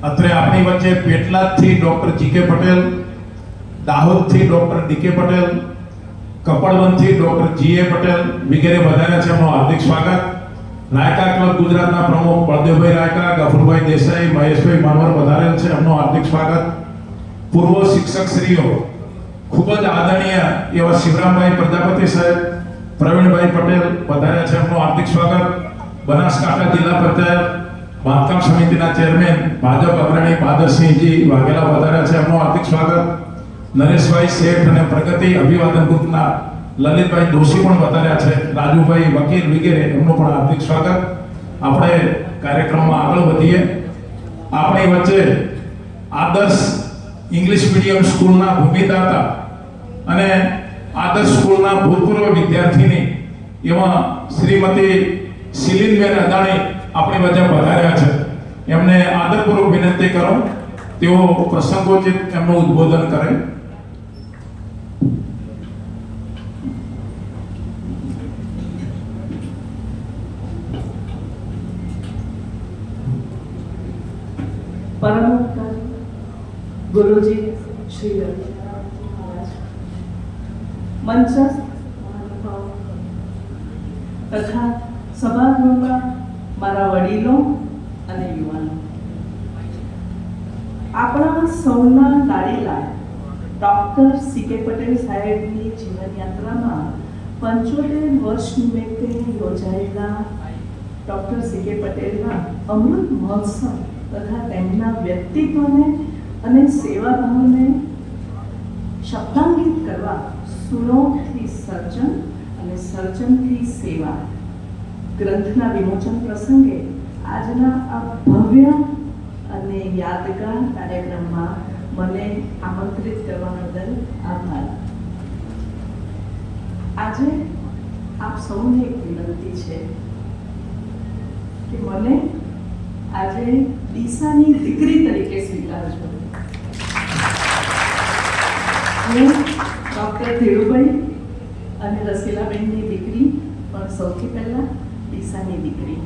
અત્રે આપણી વચ્ચે પેટલાદથી ડોક્ટર જીકે પટેલ, દાહોદથી ડોક્ટર ડીકે પટેલ, કપડવંતથી ડોક્ટર જીએ પટેલ વગેરે વધાર્યા છે. એમનું હાર્દિક સ્વાગત. રાયકા ક્લબ ગુજરાતના પ્રમુખ બળદેવભાઈ રાયકા, ગફુરભાઈ દેસાઈ, મહેશભાઈ માનવર વધારેલ છે. એમનું હાર્દિક સ્વાગત. પૂર્વ શિક્ષક શ્રીઓ ખૂબ જ આદરણીય એવા શિવરામભાઈ પ્રજાપતિ સાહેબ, પ્રવીણભાઈ પટેલ વધાર્યા છે. એમનું હાર્દિક સ્વાગત. બનાસકાંઠા જિલ્લા પંચાયત બાંધકામ સમિતિના ચેરમેન ભાજપ અગ્રણી બહાદરસિંહજી વાઘેલા વધાર્યા છે. એમનું હાર્દિક સ્વાગત. નરેશભાઈ શેઠ અને પ્રગતિ અભિવાદન ગ્રુપના લલિતભાઈ દોશી પણ વધાર્યા છે. રાજુભાઈ વકીલ વગેરે એમનું પણ હાર્દિક સ્વાગત. આપણે કાર્યક્રમમાં આગળ વધીએ. આપણી વચ્ચે આદર્શ ઇંગ્લિશ મીડિયમ સ્કૂલના ભૂમિદાતા અને આદર્શ સ્કૂલના ભૂતપૂર્વ વિદ્યાર્થીની એવા શ્રીમતી શિલીનબેન અદાણી આપણી વચ્ચે પધાર્યા છે. એમને આદરપૂર્વક વિનંતી કરો તેઓ પ્રસંગોચિત એમનું ઉદ્બોધન કરે. परम गुरुजी श्री रवि महाराज, मंचस्थ महानुभाव तथा सभागृहમાં મારા વડીલો અને યુવાનો, આપણા સૌના લાડીલા ડોક્ટર સીકે પટેલ સાહેબની જીવનયાત્રામાં 75 વર્ષ નિમિત્તે યોજાયેલા ડોક્ટર સીકે પટેલના અમૃત મહોત્સવ તથા તેમના વ્યક્તિત્વને અને સેવાભાવને શબ્દાંકિત કરવા સુનોથી સર્જન અને સર્જનથી સેવા ગ્રંથના વિમોચન પ્રસંગે આજના આ ભવ્ય અને યાદગાર કાર્યક્રમમાં મને આમંત્રિત કરવા બદલ આભાર. આજે આપ સૌને એક વિનંતી છે કે મને આજે ડીસાની દીકરી તરીકે સ્વીકારજો. હું ડૉક્ટર ધીરુભાઈ અને રસીલાબેનની દીકરી, પણ સૌથી પહેલા ડીસાની દીકરી.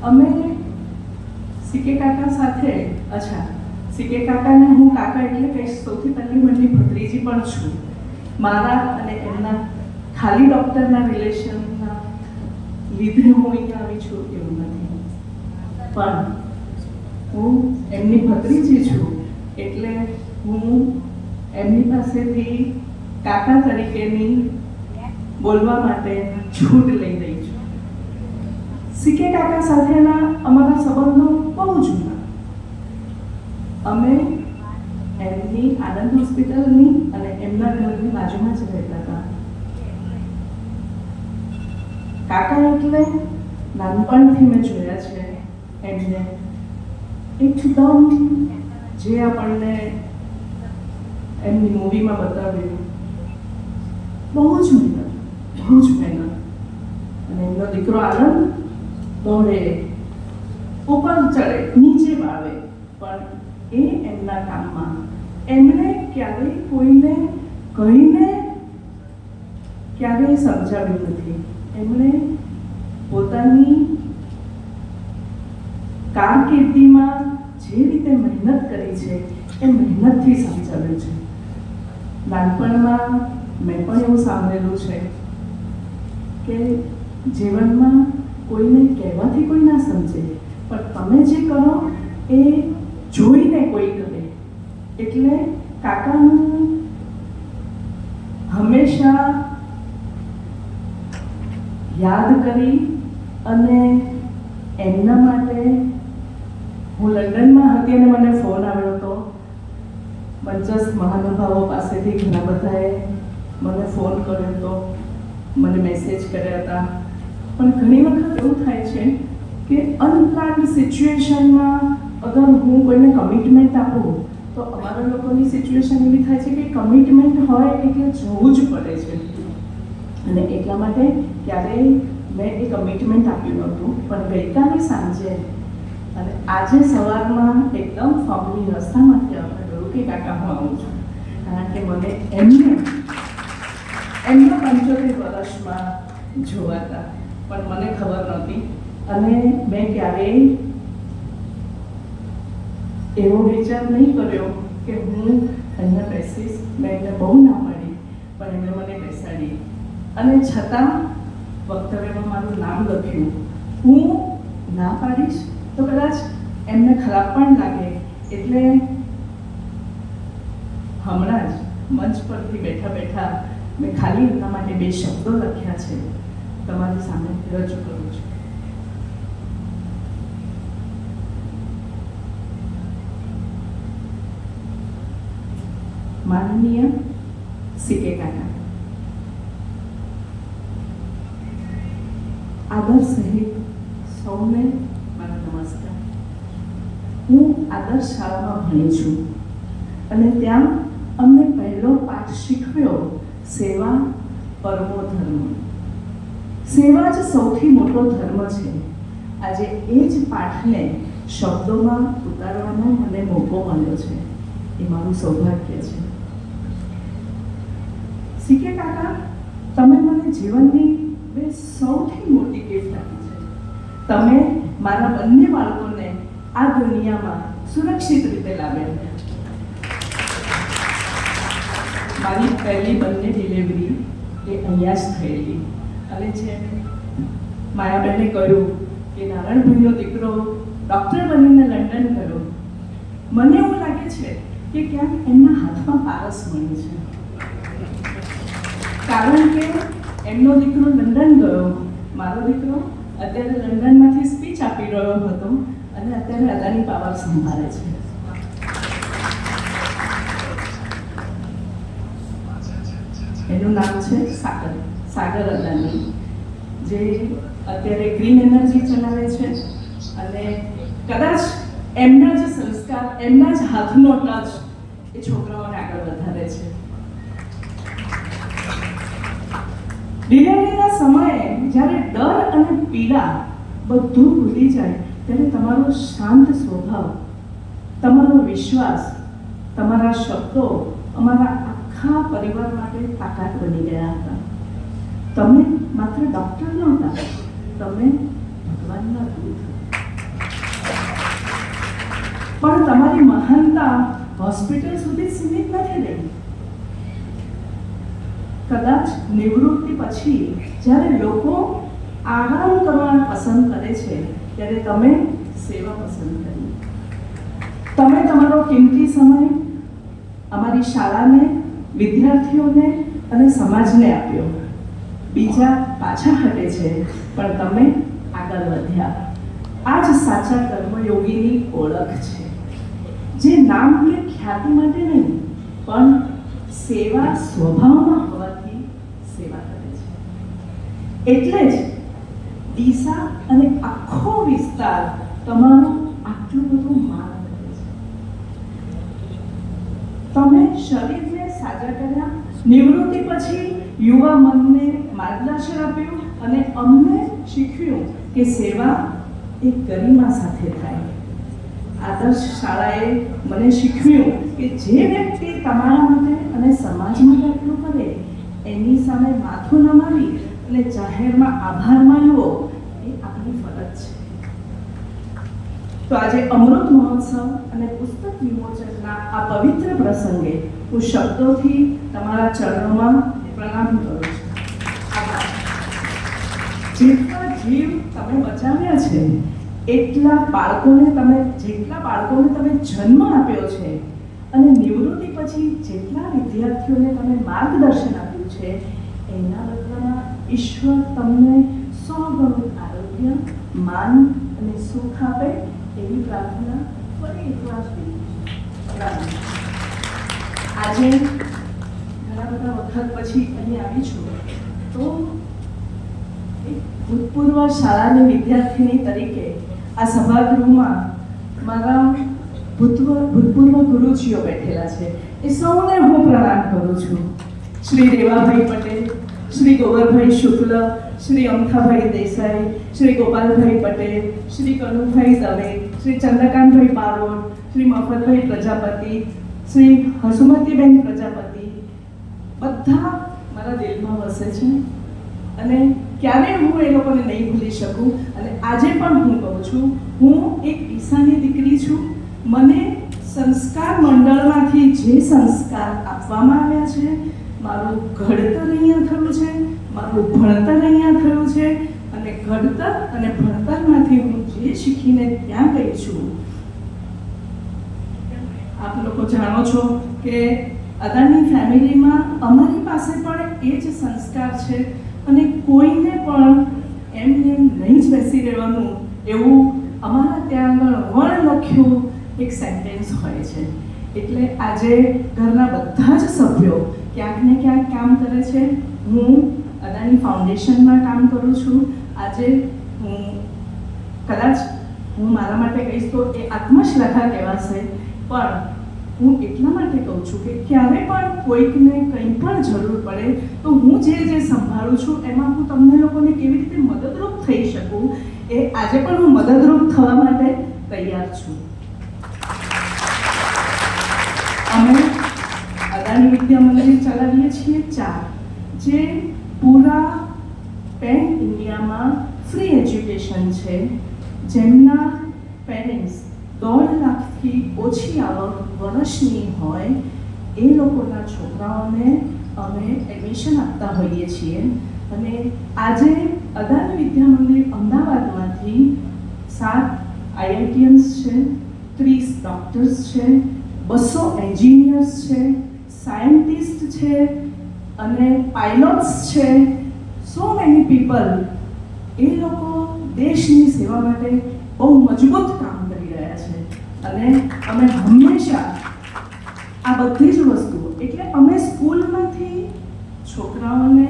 અમે સીકે કાકા સાથે, સીકે કાકાને હું કાકા એટલે કે સૌથી પહેલી મનની ભત્રીજી પણ છું. મારા અને એમના ખાલી ડૉક્ટરના રિલેશનના લીધે હું અહીંયા આવી છું એવું નથી, પણ હું એમની ભત્રીજી છું એટલે હું એમની પાસેથી કાકા તરીકેની બોલવા માટે છૂટ લઈ રહી છું. સીકે કાકા સાથેના અમારા સંબંધો બહુ જૂના. અમે એમની આનંદ હોસ્પિટલની અને એમના ઘરની બાજુમાં જ રહેતા હતા. કાકા એટલે નાનપણથી મેં જોયા છે એમને એકદમ જે આપણને એમની મૂવીમાં બતાવ્યું, બહુ જ મહેનત. અને એમનો દીકરો આનંદ દોડે, ઉપર ચડે, નીચે આવે, પણ એ એમના કામમાં એમણે ક્યારેય કોઈને કહીને ક્યારેય સમજાવ્યું નથી. એમણે પોતાની કારકિર્દીમાં જે રીતે મહેનત કરી છે એ મહેનતથી સમજાવ્યું છે. નાનપણમાં મેં પણ એવું સાંભળેલું છે કે જીવનમાં કોઈને કહેવાથી કોઈ ના સમજે, પણ તમે જે કરો એ જોઈને કોઈ કરે. એટલે કાકાનું હંમેશા યાદ કરી અને એમના માટે હું લંડનમાં હતી અને મને ફોન આવ્યો હતો. મંચસ્થ મહાનુભાવો પાસેથી ઘણા બધાએ મને ફોન કર્યો હતો, મને મેસેજ કર્યા હતા. પણ ઘણી વખત એવું થાય છે કે અનપ્લાન્ડ સિચ્યુએશનમાં અગર હું કોઈને કમિટમેન્ટ આપું તો અમારા લોકોની સિચ્યુએશન એવી થાય છે કે કમિટમેન્ટ હોય એટલે જવું જ પડે છે. અને એટલા માટે ક્યારેય મેં એ કમિટમેન્ટ આપ્યું નહોતું. પણ ગઈકાલે સાંજે અને આજે સવારમાં એકદમ ફોર્મલી રસ્તામાંથી આપણે કહ્યું કે કાકા હું આવું છું, કારણ કે મને એમના 75 વર્ષમાં જોવાતા, પણ મને ખબર નહોતી અને મેં ક્યારેય એવો વિચાર નહીં કર્યો કે હું અહીંયા બેસીશ. મેં એને બહુ ના પાડી, પણ એમણે મને બેસાડી અને છતાં વક્તવ્યમાં મારું નામ લખ્યું. હું ના પાડીશ તો કદાચ એમને ખરાબ પણ લાગે, એટલે હમણાં જ મંચ પરથી બેઠા બેઠા મેં ખાલી એમના માટે 2 શબ્દો લખ્યા છે, તમારી સામે રજૂ કરું છું. માનનીય સીકે કાકા, આદર સહિત સૌને મારા નમસ્કાર. હું આદર્શ શાળામાં ભણી છું અને ત્યાં અમને પહેલો પાઠ શીખવ્યો સેવા પરમો ધર્મ. સેવા જ સૌથી મોટો ધર્મ છે. આજે એ જ પાઠને શબ્દોમાં ઉતારવાનો મને મોકો મળ્યો છે, એ મારું સૌભાગ્ય છે. સીકે કાકા, તમે મને જીવનની 2 સૌથી મોટી ગિફ્ટ આપી છે. તમે મારા બંને બાળકોને આ દુનિયામાં સુરક્ષિત રીતે લાવ્યા. મારી પહેલી બંને ડિલિવરી એ અહીંયા જ થયેલી અને જે માયાબેને કહ્યું કે નારાયણભાઈનો દીકરો ડૉક્ટર બનીને લંડન ગયો, મને એવું લાગે છે કે ક્યાંક એમના હાથમાં પારસ મળી છે. કારણ કે એમનો દીકરો લંડન ગયો, મારો દીકરો અત્યારે લંડનમાંથી સ્પીચ આપી રહ્યો હતો અને અત્યારે અદાની પાવર સંભાળે છે. એનું નામ છે સાગર અદાની, જે અત્યારે ગ્રીન એનર્જી ચલાવે છે અને કદાચ એમના જ સંસ્કાર, એમના જ હાથનો ટચ એ છોકરાઓને આગળ વધારે છે. ડિલિવરીના સમયે જ્યારે ડર અને પીડા બધું ભૂલી જાય ત્યારે તમારો શાંત સ્વભાવ, તમારો વિશ્વાસ, તમારા શબ્દો અમારા આખા પરિવાર માટે તાકાત બની ગયા હતા. તમે માત્ર ડૉક્ટર નહોતા, તમે ભગવાનના દૂત. પણ તમારી મહાનતા હોસ્પિટલ સુધી સીમિત નથી રહી. કદાચ નિવૃત્તિ પછી જ્યારે લોકો આરામ કરવા પસંદ કરે છે ત્યારે તમે સેવા પસંદ કરી. તમે તમારો કિંમતી સમય અમારી શાળાને, વિદ્યાર્થીઓને અને સમાજને આપ્યો. બીજા પાછા હટે છે પણ તમે આગળ વધ્યા. આ જ સાચા કર્મયોગીની ઓળખ છે, જે નામ કે ખ્યાતિ માટે નહીં પણ સેવા સ્વભાવમાં હોવાથી સેવા કરે છે. એટલે જ ડીસા અને આખો વિસ્તાર તમારું આટલું બધું માન કરે છે. તમે શરીરને સાજા કર્યા, નિવૃત્તિ પછી યુવા મનને માર્ગદર્શન આપ્યું અને અમને શીખ્યું કે સેવા એ ગરિમા સાથે થાય. આદર્શ શાળાએ મને શીખવ્યું કે જે વ્યક્તિ તમારા માટે અને સમાજ માટે આટલું કરે એની સામે માથું નમાવી અને જાહેરમાં આભાર માનવો એ આપણી ફરજ છે. તો આજે અમૃત મહોત્સવ અને પુસ્તક વિમોચનના આ પવિત્ર પ્રસંગે હું શબ્દોથી તમારા ચરણોમાં પ્રણામ કરું છું. આભાર. જેટલા જીવ તમે બચાવ્યા છે, જેટલા બાળકોને તમે જન્મ આપ્યો છે અને નિવૃત્તિ પછી જેટલા વિદ્યાર્થીઓને તમે માર્ગદર્શન આપ્યું છે, એના બદલામાં ઈશ્વર તમને 100 ગણું આરોગ્ય, માન અને સુખ આપે એવી પ્રાર્થના ફરી એકવાર કરી. આજે ઘણા બધા વખત પછી અહીં આવી છું તો એક ભૂતપૂર્વ શાળાની વિદ્યાર્થીની તરીકે આ સભાગૃહમાં મારા ભૂતપૂર્વ ગુરુજીઓ બેઠેલા છે, એ સૌને હું પ્રણામ કરું છું. શ્રી રેવાભાઈ પટેલ, શ્રી ગોવરભાઈ શુક્લ, શ્રી અમથાભાઈ દેસાઈ, શ્રી ગોપાલભાઈ પટેલ, શ્રી કનુભાઈ દવે, શ્રી ચંદ્રકાંતભાઈ બારોટ, શ્રી મફતભાઈ પ્રજાપતિ, શ્રી હસુમતીબેન પ્રજાપતિ, બધા મારા દિલમાં વસે છે અને ક્યારે હું એ લોકોને નહીં ભૂલી શકું. અને આજે પણ હું કહું છું, હું એક ડીસાની દીકરી છું. મને સંસ્કાર મંડળમાંથી જે સંસ્કાર આપવામાં આવ્યા છે, મારું ઘડતર અહીંયા થયું છે, મારું ભણતર અહીંયા થયું છે, અને ઘડતર અને ભણતરમાંથી હું જે શીખીને ત્યાં ગઈ છું. આપ લોકો જાણો છો કે અદાણી ફેમિલીમાં અમારી પાસે પણ એ જ સંસ્કાર છે, અને કોઈને પણ એમને નહીં જ બેસી રહેવાનું એવું અમારા ત્યાં આગળ લખ્યું એક સેન્ટેન્સ હોય છે. એટલે આજે ઘરના બધા જ સભ્યો ક્યાંક ને ક્યાંક કામ કરે છે. હું અદાણી ફાઉન્ડેશનમાં કામ કરું છું. આજે કદાચ હું મારા માટે કહીશ તો એ આત્મશ્લાઘા કહેવાશે, પણ હું એટલા માટે કહું છું કે ક્યારે પણ કોઈકને કંઈ પણ જરૂર પડે તો હું જે સંભાળું છું એમાં હું તમને લોકોને કેવી રીતે મદદરૂપ થઈ શકું, એ આજે પણ હું મદદરૂપ થવા માટે તૈયાર છું. અમે અદાણી વિદ્યા મંદિર ચલાવીએ છીએ 4, જે પૂરા પેન ઇન્ડિયામાં ફ્રી એજ્યુકેશન છે. જેમના પેરેન્ટ્સ 1.5 લાખથી ઓછી આવક વર્ષની હોય એ લોકોના છોકરાઓને અમે એડમિશન આપતા હોઈએ છીએ. અને આજે અદાણી વિદ્યા મંદિર અમદાવાદમાંથી 7 IITians છે, 30 ડૉક્ટર્સ છે, 200 એન્જિનિયર્સ છે, સાયન્ટિસ્ટ છે, અને પાયલોટ્સ છે. સો મેની પીપલ એ લોકો દેશની સેવા માટે બહુ મજબૂત કામ કરી રહ્યા છે. અને અમે હંમેશા આ બધી જ વસ્તુઓ, એટલે અમે સ્કૂલમાંથી છોકરાઓને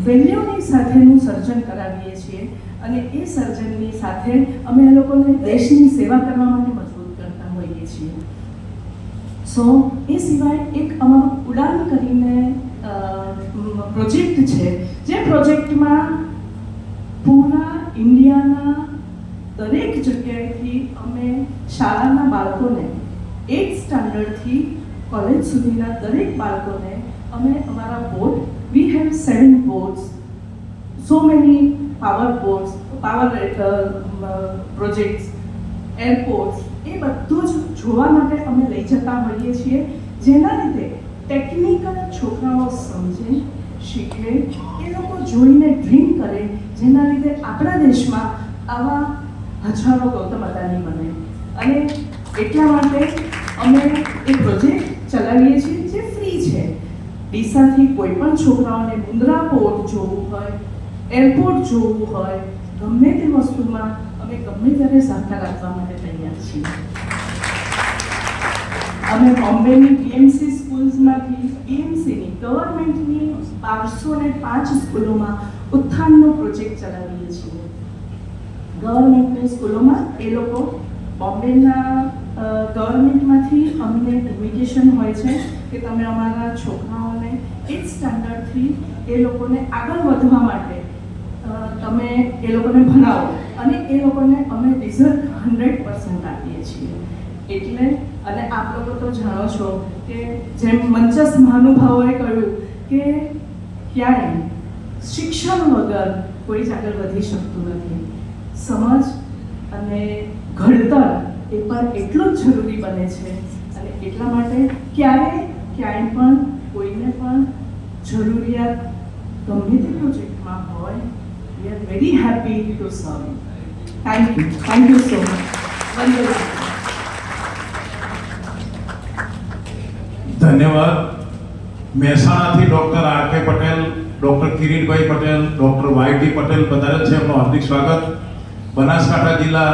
વેલ્યુની સાથેનું સર્જન કરાવીએ છીએ, અને એ સર્જનની સાથે અમે એ લોકોને દેશની સેવા કરવા માટે મજબૂત કરતા હોઈએ છીએ. સો એ સિવાય એક અમારું ઉડાન કરીને પ્રોજેક્ટ છે, જે પ્રોજેક્ટમાં પૂરા ઇન્ડિયાના દરેક જગ્યાએથી અમે શાળાના બાળકોને 8th સ્ટાન્ડર્ડથી કોલેજ સુધીના દરેક બાળકોને અમે અમારા board, we have 7 boards, so many power boards, power projects, airports, એ બધું જ જોવા માટે અમે લઈ જતા હોઈએ છીએ. જેના લીધે ટેકનિકલ છોકરાઓ સમજે, શીખે, એ લોકો જોઈને ડ્રીમ કરે, જેના લીધે આપણા દેશમાં આવા હજારો ગૌતમ અદાણી બને. અને એટલા માટે અમે એ પ્રોજેક્ટ ચલાવીએ છીએ જે ફ્રી છે. ડીસાથી કોઈ પણ છોકરાઓને મુન્દ્રા પોર્ટ જોવું હોય, એરપોર્ટ જોવું હોય, ગમે તે વસ્તુમાં અમે ગમે ત્યારે સહકાર આપવા માટે તૈયાર છીએ. અમે બોમ્બેની BMC સ્કૂલ્સમાંથી, BMCની ગવર્મેન્ટની 1205 સ્કૂલોમાં ઉત્થાનનો પ્રોજેક્ટ ચલાવીએ છીએ. ગવર્મેન્ટની સ્કૂલોમાં એ લોકો બોમ્બેના ગવર્મેન્ટમાંથી અમને ઇન્વિટેશન હોય છે કે તમે અમારા છોકરાઓને 8th સ્ટાન્ડર્ડથી એ લોકોને આગળ વધવા માટે તમે એ લોકોને ભણાવો, અને એ લોકોને અમે રિઝલ્ટ 100% આપીએ છીએ. એટલે અને આપ લોકો તો જાણો છો કે જેમ મંચસ્થ મહાનુભાવોએ કહ્યું કે ક્યાંય શિક્ષણ વગર કોઈ જ આગળ વધી શકતું નથી. સમજ અને ઘડતર એ પણ એટલું જ જરૂરી બને છે. અને એટલા માટે ક્યાંય પણ કોઈને પણ જરૂરિયાત ગમે તે પ્રોજેક્ટમાં હોય, we are very happy to serve. Thank you so much. વંદે. ધન્યવાદ. મહેસાણાથી doctor R.K. Patel, doctor Kiritbhai Patel, doctor Y.T. Patel પધારેલ છે, એમનું હાર્દિક સ્વાગત. બનાસકાંઠા જિલ્લા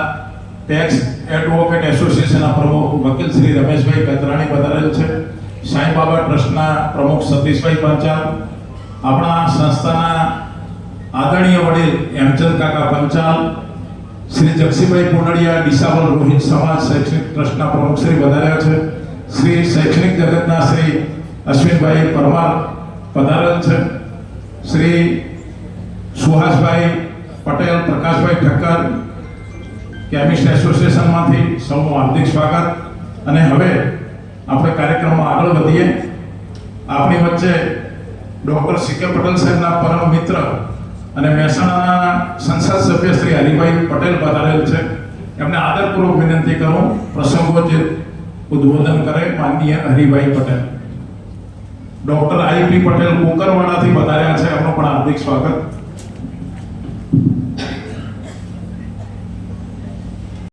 ટેક્સ એડવોકેટ એસોસિએશનના પ્રમુખ વકીલ શ્રી રમેશભાઈ કતરાણી પધારેલ છે. સાંઈ બાબા ટ્રસ્ટના પ્રમુખ સતીશભાઈ પંચાલ, આપણા સંસ્થાના આદરણીય વડીલ હેમચંદ કાકા પંચાલ, શ્રી જગસીભાઈ પુનડિયા ડીસાવલ રોહિત સમાજ શૈક્ષણિક ટ્રસ્ટના પ્રમુખ શ્રી પધાર્યા છે. શ્રી શૈક્ષણિક જગતના શ્રી અશ્વિનભાઈ પરમાર પધારેલ છે. શ્રી સુહાસભાઈ પટેલ, પ્રકાશભાઈ ઠક્કર, કેમિસ્ટ એસોસિએશનમાંથી સૌનું હાર્દિક સ્વાગત. અને હવે આપણે કાર્યક્રમમાં આગળ વધીએ. આપણી વચ્ચે ડૉક્ટર C.K. પટેલ સાહેબના પરમ મિત્ર અને મહેસાણાના સંસદ સભ્ય શ્રી હરિભાઈ પટેલ પધારેલ છે. એમને આદરપૂર્વક વિનંતી કરું પ્રસંગોચિત ઉદ્બોધન કરે માનનીય હરિભાઈ પટેલ. ડોક્ટર આઈપી પટેલ કુકરવાડાથી પધાર્યા છે, એમનું પણ હાર્દિક સ્વાગત.